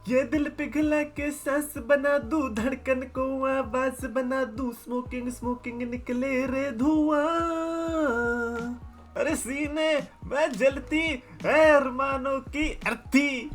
ये दिल पिघला के सांस बना दूं, धड़कन को आवाज बना दूं, स्मोकिंग स्मोकिंग निकले रे धुआं। अरे सीने मैं जलती है अरमानों की अर्थी।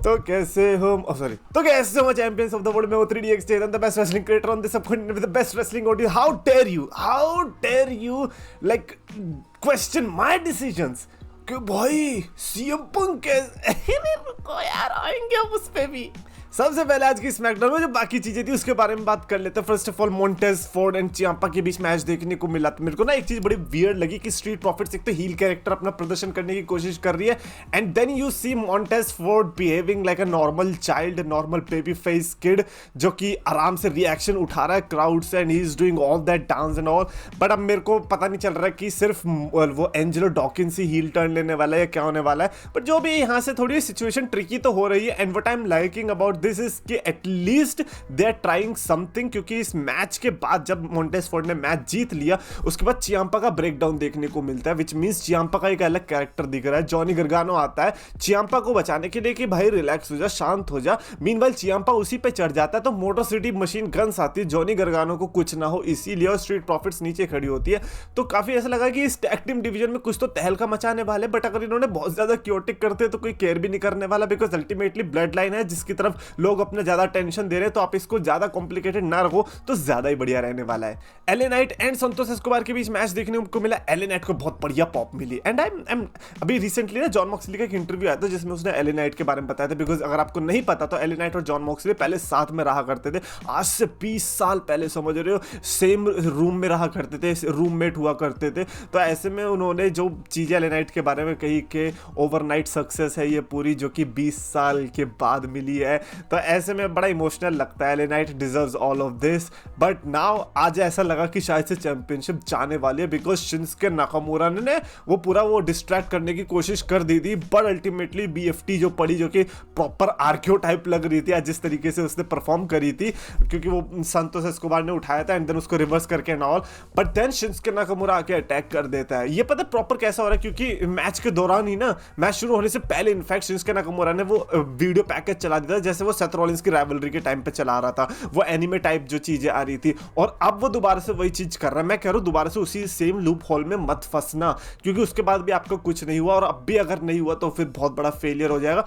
तो कैसे हो चैंपियंस ऑफ द वर्ल्ड में O3DX Jay, the best wrestling creator on this subcontinent with the best wrestling audio. How dare you like question my decisions कि भाई सीएम पंक कैसे रुको यार, आएंगे हम उस पे भी। सबसे पहले आज की स्मैकडाउन में जो बाकी चीजें थी उसके बारे में बात कर लेते हैं। First of all Montez Ford and Ciampa के बीच मैच देखने को मिला। तो मेरे को ना एक चीज बड़ी वियर्ड लगी कि स्ट्रीट प्रॉफिट्स एक तो हील कैरेक्टर अपना प्रदर्शन करने की कोशिश कर रही है, and then you see Montez Ford behaving like a normal child, normal baby face kid, जो कि आराम से रिएक्शन उठा रहा है क्राउड से, and he is doing all that dance and all. But अब मेरे को पता नहीं चल रहा है कि सिर्फ वो एंजेलो डॉकिंस ही हील टर्न लेने वाला है या क्या होने वाला है। बट जो भी यहाँ से थोड़ी सिचुएशन ट्रिकी तो हो रही है, and what I am liking about this is कि at least they are trying something. क्योंकि इस मैच के बाद जब मोंटेज फोर्ड ने मैच जीत लिया उसके बाद चियांपा का ब्रेकडाउन देखने को मिलता है, विच मींस चियांपा का एक अलग कैरेक्टर दिख रहा है। जॉनी गर्गानो आता है चियांपा को बचाने के लिए कि भाई रिलैक्स हो जा, शांत हो जा। मीनवाइल चियांपा उसी पे चढ़ जाता है तो मोटर सिटी मशीन गन्स आती है जॉनी गर्गानो को कुछ ना हो इसीलिए, और स्ट्रीट प्रॉफिट्स नीचे खड़ी होती है। तो काफी ऐसा लगा कि इस टैग टीम डिवीजन में कुछ तो तहलका मचाने वाले, बट अगर इन्होंने बहुत ज्यादा क्योटिक करते तो कोई केयर भी नहीं करने वाला, बिकॉज अल्टीमेटली ब्लड लाइन है जिसकी तरफ लोग अपने ज्यादा टेंशन दे रहे हैं। तो आप इसको ज्यादा कॉम्प्लिकेटेड ना रखो तो ज्यादा ही बढ़िया रहने वाला है। LA Knight and Santosh Escobar के बीच मैच देखने को मिला। एले नाइट को बहुत बढ़िया पॉप मिली, एंड आई एम अभी रिसेंटली ना जॉन मॉक्सली का एक इंटरव्यू आया था जिसमें उसने एले नाइट के बारे में बताया था। बिकॉज अगर आपको नहीं पता तो एले नाइट और जॉन मॉक्सली पहले साथ में रहा करते थे, आज से 20 साल पहले, समझ रहे हो, सेम रूम में रहा करते थे, रूममेट हुआ करते थे। तो ऐसे में उन्होंने जो चीजें एले नाइट के बारे में कही कि ओवरनाइट सक्सेस है ये पूरी, जो कि 20 साल के बाद मिली है। तो ऐसे में बड़ा इमोशनल लगता है। LA Knight deserves all of this, but now आज ऐसा लगा कि शायद से चैंपियनशिप जाने वाली है, बिकॉज शिंसुके नाकामुरा ने वो पूरा वो डिस्ट्रैक्ट करने की कोशिश कर दी थी, बट अल्टीमेटली बीएफटी जो पड़ी, जो कि प्रॉपर आर्कियो टाइप लग रही थी आज जिस तरीके से उसने परफॉर्म करी थी, क्योंकि वो संतोष एस्कोबार ने उठाया था एंड देन उसको रिवर्स करके and all, but then Shinsuke Nakamura आके अटैक कर देता है। ये पता प्रॉपर कैसा हो रहा है, क्योंकि मैच के दौरान ही ना, मैच शुरू होने से पहले इनफैक्ट शिंसुके नाकामुरा ने वो वीडियो पैकेज चला दिया था जैसे वो सेथ रॉलिंस की राइवलरी के टाइम पे चला रहा था, वो एनिमे टाइप जो चीजें आ रही थी, और अब वो दोबारा से वही चीज कर रहा है। मैं कह रहा हूं दोबारा से उसी सेम लूप होल में मत फंसना, क्योंकि उसके बाद भी आपका कुछ नहीं हुआ, और अब भी अगर नहीं हुआ तो फिर बहुत बड़ा फेलियर हो जाएगा।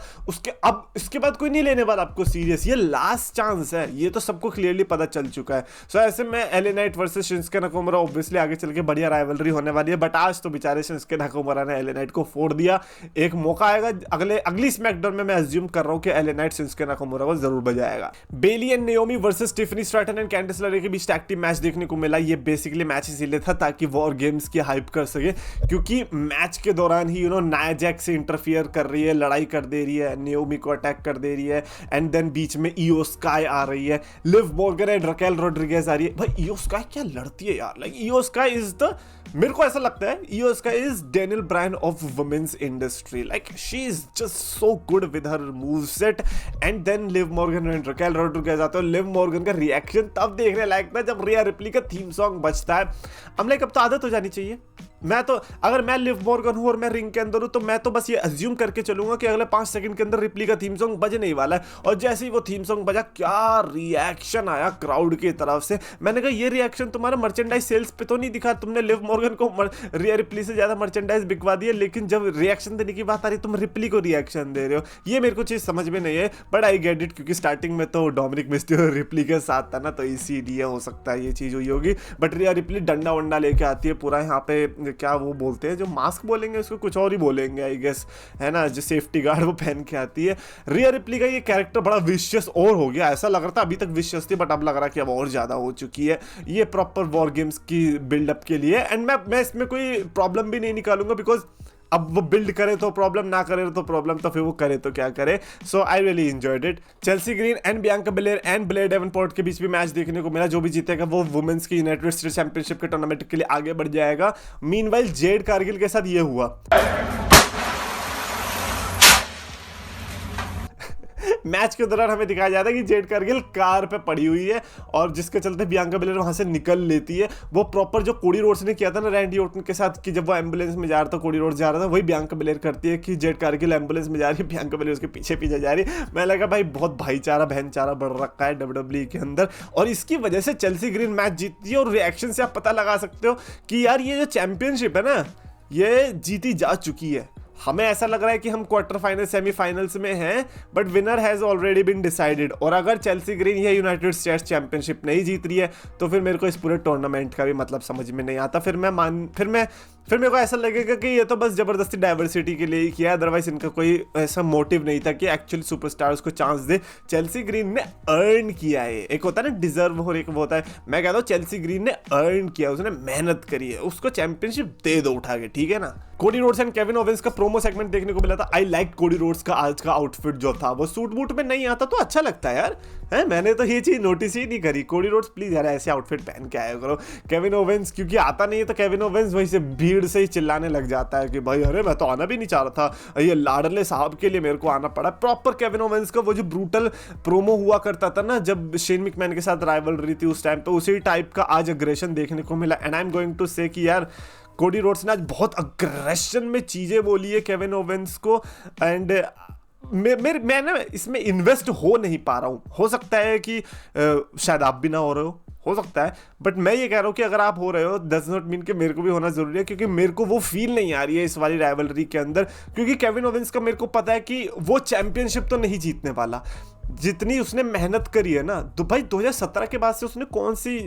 इसके बाद कोई नहीं लेने वाला आपको सीरियस, ये लास्ट चांस है, ये तो सबको क्लियरली पता चल चुका है। सो ऐसे में LA Knight versus Shinsuke Nakamura obviously आगे चल के बढ़िया राइवलरी होने वाली है, बट आज तो बेचारे शिंसुके नाकामुरा ने एले नाइट को फोड़ दिया। एक मौका आएगा अगली स्मैकडाउन में, मैं अज्यूम कर रहा हूं कि एले नाइट शिंसुके नाकामुरा को जरूर बजाएगा। Bayley and Naomi versus Tiffany Stratton and Candice LeRae के बीच टैग टीम मैच देखने को मिला। ये बेसिकली मैच इसीलिए था ताकि वॉर गेम्स की हाइप कर सके, क्योंकि मैच के दौरान ही नाया जैक्स से इंटरफियर कर रही है, लड़ाई कर दे रही है, नाओमी को अटैक कर दे रही है, एंड देन बीच में इयो स्काई आ रही है, Liv Morgan and Raquel Rodriguez आ रही है। भाई इयो स्काई क्या लड़ती है यार, लाइक इयो स्काई इज द, मेरे को ऐसा लगता है Iyo Sky is Daniel Bryan of women's industry, like she is just so good with her move set. And then Liv Morgan and Raquel Rodriguez आते हैं। लिव मॉर्गन का reaction तब देखने लायक था जब रिया रिप्ली का थीम सॉन्ग बजता है। अब लाइक अब तो आदत हो जानी चाहिए। मैं तो, अगर मैं लिव मॉर्गन हूं और मैं रिंग के अंदर हूं तो मैं तो बस ये अज्यूम करके चलूंगा कि अगले 5 सेकंड के अंदर रिप्ली का थीम सॉन्ग बजने ही वाला है। और जैसे ही वो थीम सॉन्ग बजा, क्या रिएक्शन आया क्राउड की तरफ से। मैंने कहा ये रिएक्शन तुम्हारा मर्चेंडाइज सेल्स पे तो नहीं दिखा, तुमने लिव मॉर्गन को रिया रिप्ली से ज्यादा मर्चेंडाइज बिकवा दिया, लेकिन जब रिएक्शन देने की बात आ रही तुम रिप्ली को रिएक्शन दे रहे हो। ये मेरे को चीज समझ में नहीं है, बट आई गेट इट, क्योंकि स्टार्टिंग में तो डोमिनिक मिस्टियो रिप्ली के साथ था ना, तो इसीलिए हो सकता है ये चीज हुई होगी। बट रिया रिप्ली डंडा वंडा लेके आती है पूरा, यहाँ पे क्या वो बोलते हैं, जो मास्क बोलेंगे उसको कुछ और ही बोलेंगे आई गेस, है ना, जो सेफ्टी गार्ड वो पहन के आती है। रिया रिप्ली का ये कैरेक्टर बड़ा विशियस और हो गया, ऐसा लग रहा था अभी तक विशियस थी, बट अब लग रहा कि अब और ज्यादा हो चुकी है ये प्रॉपर वॉर गेम्स की बिल्डअप के लिए। एंड मैं इसमें कोई प्रॉब्लम भी नहीं निकालूंगा, बिकॉज अब वो बिल्ड करे तो प्रॉब्लम, ना करे तो प्रॉब्लम, तो फिर वो करे तो क्या करे। So I really enjoyed it. Chelsea Green and Bianca Belair and Blair Davenport के बीच भी मैच देखने को मिला। जो भी जीतेगा वो वुमेन्स की यूनाइटेड स्टेट्स चैंपियनशिप के टूर्नामेंट के लिए आगे बढ़ जाएगा। मीनवाइल जेड कारगिल के साथ ये हुआ मैच के दौरान हमें दिखाया जाता है कि जेड कारगिल कार पे पड़ी हुई है और जिसके चलते बियांका बेलेर वहां से निकल लेती है। वो प्रॉपर जो कोडी रोड्स ने किया था ना रैंडी ऑर्टन के साथ कि जब वो एम्बुलेंस में जा रहा था, कोडी रोड्स जा रहा था, वही बियांका बेलेर करती है कि जेड कारगिल एम्बुलेंस में जा रही है, बियांका बेलेर उसके पीछे पीछे जा रही है। मैं लगा भाई बहुत भाईचारा बहनचारा बढ़ रखा है डब्ल्यूडब्ल्यूई के अंदर, और इसकी वजह से चेल्सी ग्रीन मैच जीतती है। और रिएक्शन से आप पता लगा सकते हो कि यार ये जो चैंपियनशिप है ना ये जीती जा चुकी है। हमें ऐसा लग रहा है कि हम क्वार्टर फाइनल सेमीफाइनल्स में हैं, but winner has already been decided. और अगर चेल्सी ग्रीन या यूनाइटेड स्टेट्स चैंपियनशिप नहीं जीत रही है तो फिर मेरे को इस पूरे टूर्नामेंट का भी मतलब समझ में नहीं आता। फिर मेरे को ऐसा लगेगा कि ये तो बस जबरदस्ती डाइवर्सिटी के लिए ही किया, अदरवाइज इनका कोई ऐसा मोटिव नहीं था कि एक्चुअल सुपरस्टार्स को चांस दे। चेल्सी ग्रीन ने अर्न किया है, एक होता है ना डिजर्व और एक वो होता है, मैं कहता हूँ चेल्सी ग्रीन ने अर्न किया, उसने मेहनत करी है, उसको चैंपियनशिप दे दो उठा के, ठीक है ना। Cody Rhodes and Kevin Owens का प्रोमो सेगमेंट देखने को मिला था। आई लाइक कोडी रोड्स का आज का आउटफिट जो था, वो सूट बूट में नहीं आता तो अच्छा लगता है यार, है मैंने तो ये चीज नोटिस ही नहीं करी। कोडी रोड्स प्लीज यार ऐसे आउटफिट पहन के आया करो। केविन ओवेंस क्योंकि आता नहीं है तो केविन ओवेंस वहीं से भीड़ से ही चिल्लाने लग जाता है कि भाई अरे मैं तो आना भी नहीं चाह रहा था, ये लाडले साहब के लिए मेरे को आना पड़ा। प्रॉपर केविन ओवेंस का वो जो ब्रूटल प्रोमो हुआ करता था ना जब शेन मैकमैन के साथ राइवलरी थी उस टाइम पे, उसी टाइप का आज अग्रेशन देखने को मिला। And I am going to say कि यार कोडी रोड्स ने आज बहुत अग्रेशन में चीजें बोली है केविन ओवेंस को। एंड मैं ना इसमें इन्वेस्ट हो नहीं पा रहा हूँ। हो सकता है कि शायद आप भी ना हो रहे हो सकता है, बट मैं ये कह रहा हूँ कि अगर आप हो रहे हो डज नॉट मीन कि मेरे को भी होना जरूरी है, क्योंकि मेरे को वो फील नहीं आ रही है इस वाली राइवलरी के अंदर। क्योंकि केविन ओवेंस का मेरे को पता है कि वो चैंपियनशिप तो नहीं जीतने वाला, जितनी उसने मेहनत करी है ना। तो भाई 2017 के बाद से उसने कौन सी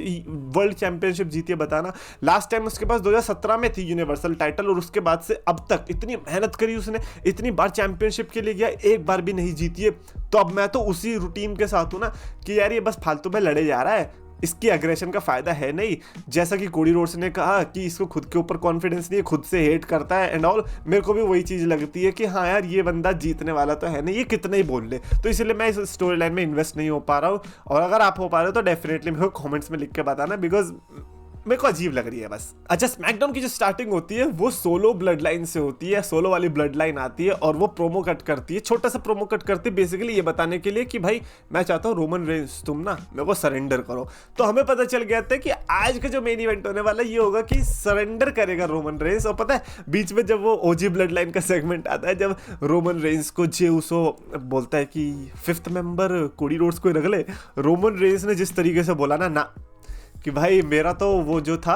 वर्ल्ड चैंपियनशिप जीती है बताना। लास्ट टाइम उसके पास 2017 में थी यूनिवर्सल टाइटल, और उसके बाद से अब तक इतनी मेहनत करी उसने, इतनी बार चैंपियनशिप के लिए गया, एक बार भी नहीं जीती है। तो अब मैं तो उसी रूटीन के साथ हूँ ना कि यार ये बस फालतू में लड़े जा रहा है, इसकी एग्रेशन का फायदा है नहीं। जैसा कि कोडी रोड्स ने कहा कि इसको खुद के ऊपर कॉन्फिडेंस नहीं है, खुद से हेट करता है एंड ऑल, मेरे को भी वही चीज लगती है कि हाँ यार ये बंदा जीतने वाला तो है नहीं, ये कितना ही बोल ले। तो इसलिए मैं इस स्टोरी लाइन में इन्वेस्ट नहीं हो पा रहा हूँ। और अगर आप हो पा रहे हो तो डेफिनेटली मेरे को कॉमेंट्स में लिख के बताना, बिकॉज मेरे को अजीब लग रही है बस। अच्छा, स्मैकडाउन की जो स्टार्टिंग होती है वो सोलो ब्लड लाइन से होती है, सोलो वाली ब्लड लाइन आती है और वो प्रोमो कट करती है, छोटा सा प्रोमो कट करती है, बेसिकली ये बताने के लिए कि भाई मैं चाहता हूँ रोमन रेंस तुम ना मेरे को सरेंडर करो। तो हमें पता चल गया था कि आज का जो मेन इवेंट होने वाला ये होगा कि सरेंडर करेगा रोमन रेंस। और पता है बीच में जब वो ओजी ब्लड लाइन का सेगमेंट आता है, जब रोमन रेंस को जे उसो बोलता है कि 5th मेंबर कोडी रोड्स को रख ले, रोमन रेंस ने जिस तरीके से बोला ना कि भाई मेरा तो वो जो था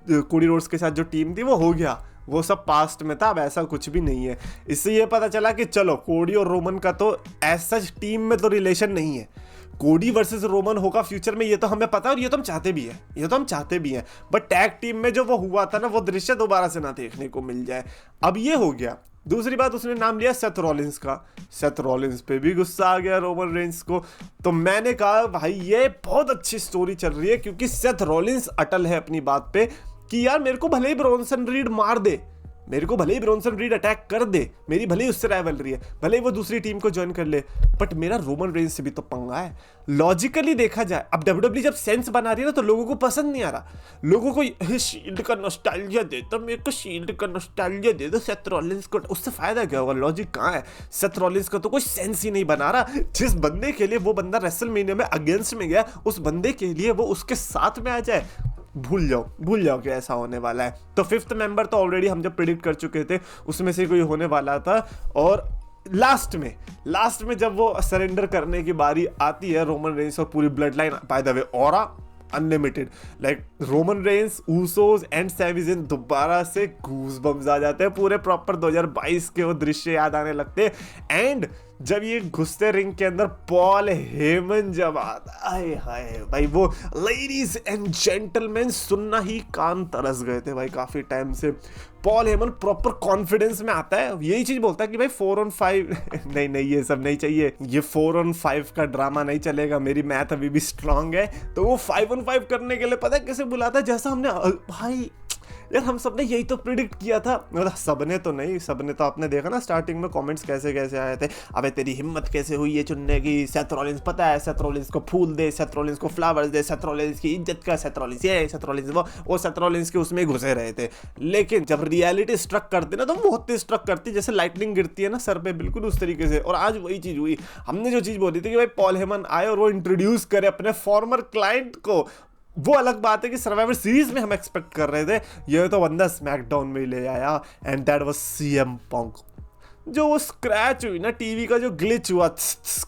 कोडी रोड्स के साथ जो टीम थी वो हो गया, वो सब पास्ट में था, अब ऐसा कुछ भी नहीं है। इससे ये पता चला कि चलो कोडी और रोमन का तो ऐसा टीम में तो रिलेशन नहीं है, कोडी वर्सेस रोमन होगा फ्यूचर में, ये तो हमें पता है और ये तो हम चाहते भी हैं, बट टैग टीम में जो वो हुआ था ना वो दृश्य दोबारा से ना देखने को मिल जाए। अब ये हो गया। दूसरी बात, उसने नाम लिया सेथ रॉलिंस का। सेथ रॉलिंस पे भी गुस्सा आ गया रोमन रेंस को। तो मैंने कहा भाई ये बहुत अच्छी स्टोरी चल रही है, क्योंकि सेथ रॉलिंस अटल है अपनी बात पे कि यार मेरे को भले ही ब्रॉन्सन रीड मार दे, मेरे को भले ही ब्रॉन्सन रीड अटैक कर दे, मेरी भले ही उससे राइवलरी है, भले ही वो दूसरी टीम को ज्वाइन कर ले, बट मेरा रोमन रेंस से भी तो पंगा है। लॉजिकली देखा जाए, अब डब्ल्यूडब्ल्यूई जब सेंस बना रही है ना तो लोगों को पसंद नहीं आ रहा, लोगों को शील्ड का नॉस्टैल्जिया दे दो, मेरे को शील्ड का नॉस्टैल्जिया दे दो सेथ रॉलिंस को, उससे फायदा क्या होगा, लॉजिक कहाँ है। सेथ रॉलिंस का तो कोई सेंस ही नहीं बना रहा। जिस बंदे के लिए वो बंदा रेसलमेनिया में अगेंस्ट में गया, उस बंदे के लिए वो उसके साथ में आ जाए, भूल जाओ कि ऐसा होने वाला है। तो 5th मेंबर तो ऑलरेडी हम जब प्रेडिक्ट कर चुके थे उसमें से कोई होने वाला था। और लास्ट में जब वो सरेंडर करने की बारी आती है रोमन रेंस और पूरी bloodline, by the way aura unlimited, like Roman Reigns, Usos and Sami Zayn, दोबारा से गूज बम्स आ जाते हैं, पूरे प्रॉपर 2022 के वो दृश्य याद आने लगते हैं। एंड जब ये घुसते रिंग के अंदर पॉल हेमन जब आता, हाय हाय भाई, वो लेडीज एंड जेंटलमैन सुनना ही कान तरस गए थे भाई काफी टाइम से। पॉल हेमन प्रॉपर कॉन्फिडेंस में आता है, यही चीज बोलता है कि भाई 4 on 5 नहीं ये सब नहीं चाहिए, ये 4 on 5 का ड्रामा नहीं चलेगा, मेरी मैथ अभी भी स्ट्रांग है। तो वो 5 on 5 करने के लिए पता है कैसे बुलाता है, जैसा हमने भाई यार हम सबने यही तो प्रिडिक्ट किया था, मतलब सबने तो नहीं, सबने तो आपने देखा ना स्टार्टिंग में कमेंट्स कैसे कैसे आए थे, अबे तेरी हिम्मत कैसे हुई है चुनने की, सेथ रॉलिंस पता है, सेथ रॉलिंस को फूल दे, सेथ रॉलिंस को फ्लावर्स दे, सेथ रॉलिंस की इज्जत का, सेथ रॉलिंस ये, सेथ रॉलिंस वो सेथ रॉलिंस के उसमें घुसे रहे थे। लेकिन जब रियलिटी स्ट्रक करती ना तो बहुत तेज स्ट्रक करती, जैसे लाइटनिंग गिरती है ना सर पे, बिल्कुल उस तरीके से। और आज वही चीज हुई। हमने जो चीज बोली थी कि भाई पॉल हेमन आए और वो इंट्रोड्यूस करे अपने फॉर्मर क्लाइंट को, वो अलग बात है कि सर्वाइवर सीरीज में हम एक्सपेक्ट कर रहे थे, ये तो बंदा स्मैकडाउन में ही ले आया, and that was CM Punk. जो वो स्क्रैच हुई ना टीवी का, जो ग्लिच हुआ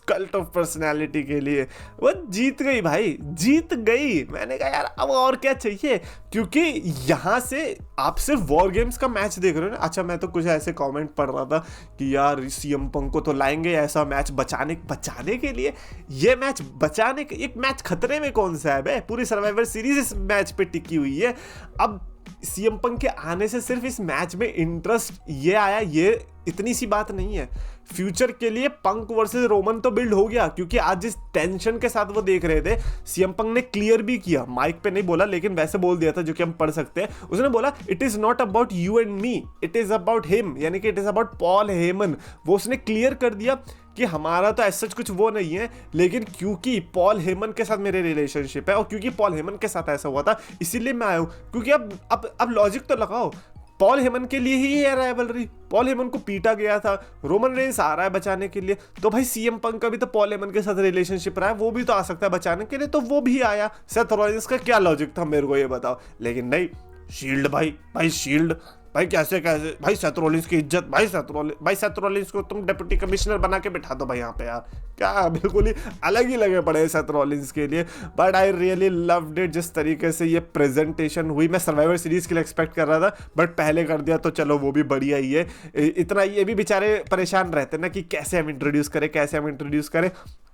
कल्ट ऑफ पर्सनालिटी के लिए, वो जीत गई भाई, जीत गई। मैंने कहा यार अब और क्या चाहिए, क्योंकि यहाँ से आप सिर्फ वॉर गेम्स का मैच देख रहे हो ना। अच्छा मैं तो कुछ ऐसे कमेंट पढ़ रहा था कि यार सीएम पंक को तो लाएंगे ऐसा मैच बचाने के लिए, ये मैच बचाने के, एक मैच खतरे में कौन सा है बे, पूरी सर्वाइवर सीरीज इस मैच पे टिकी हुई है। अब सीएम पंक के आने से सिर्फ इस मैच में इंटरेस्ट ये आया, ये इतनी सी बात नहीं है। फ्यूचर के लिए पंक वर्सेस रोमन तो बिल्ड हो गया, क्योंकि आज जिस टेंशन के साथ वो देख रहे थे, सीएम पंक ने क्लियर भी किया, माइक पे नहीं बोला लेकिन वैसे बोल दिया था जो कि हम पढ़ सकते हैं। उसने बोला it is not about you and me, it is about him, यानी कि it is about Paul Heyman. वो उसने क्लियर कर दिया कि हमारा तो ऐसा कुछ वो नहीं है, लेकिन क्योंकि पॉल हेमन के साथ मेरे रिलेशनशिप है और क्योंकि पॉल हेमन के साथ ऐसा हुआ था इसीलिए मैं आया हूं। क्योंकि अब लॉजिक तो लगाओ, पॉल हेमन के लिए ही है राइवलरी, पॉल हेमन को पीटा गया था, रोमन रेंस आ रहा है बचाने के लिए, तो भाई सीएम पंक का भी तो पॉल हेमन के साथ रिलेशनशिप रहा है, वो भी तो आ सकता है बचाने के लिए, तो वो भी आया। सेथ रॉलिंस का क्या लॉजिक था मेरे को ये बताओ। लेकिन नहीं, शील्ड भाई शील्ड भाई, कैसे भाई सेथ रॉलिंस की इज्जत, भाई सेथ रॉलिंस को तुम डिप्टी कमिश्नर बना के बिठा दो भाई यहाँ पे यार, क्या बिल्कुल ही अलग ही लगे पड़े सेथ रॉलिंस के लिए। But I really loved it, जिस तरीके से ये प्रेजेंटेशन हुई। मैं सर्वाइवर सीरीज के लिए एक्सपेक्ट कर रहा था, बट पहले कर दिया तो चलो वो भी बढ़िया ही है। इतना ये भी बेचारे परेशान रहते ना कि कैसे हम इंट्रोड्यूस करें।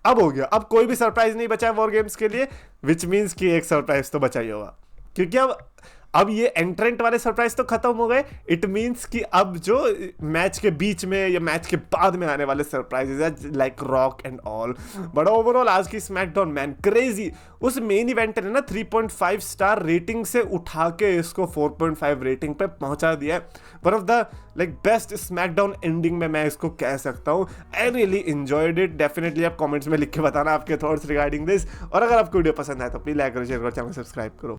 अब हो गया, अब कोई भी सरप्राइज नहीं बचा है वॉर गेम्स के लिए, विच मीन्स कि एक सरप्राइज तो बचा ही होगा, क्योंकि अब ये एंट्रेंट वाले सरप्राइज तो खत्म हो गए। इट मीन्स कि अब जो मैच के बीच में या मैच के बाद में आने वाले सरप्राइजेज है like rock and all. But overall आज की स्मैकडाउन मैन क्रेजी। उस मेन इवेंट ने ना 3.5 स्टार रेटिंग से उठा के इसको 4.5 रेटिंग पे पहुंचा दिया है। One of the best SmackDown ending में मैं इसको कह सकता हूँ। आई रियली एंजॉयड इट। डेफिनेटली आप कमेंट्स में लिख के बताना आपके थॉट्स रिगार्डिंग दिस। और अगर आपको वीडियो पसंद आए तो प्लीज लाइक करो, शेयर करो, चैनल सब्सक्राइब करो।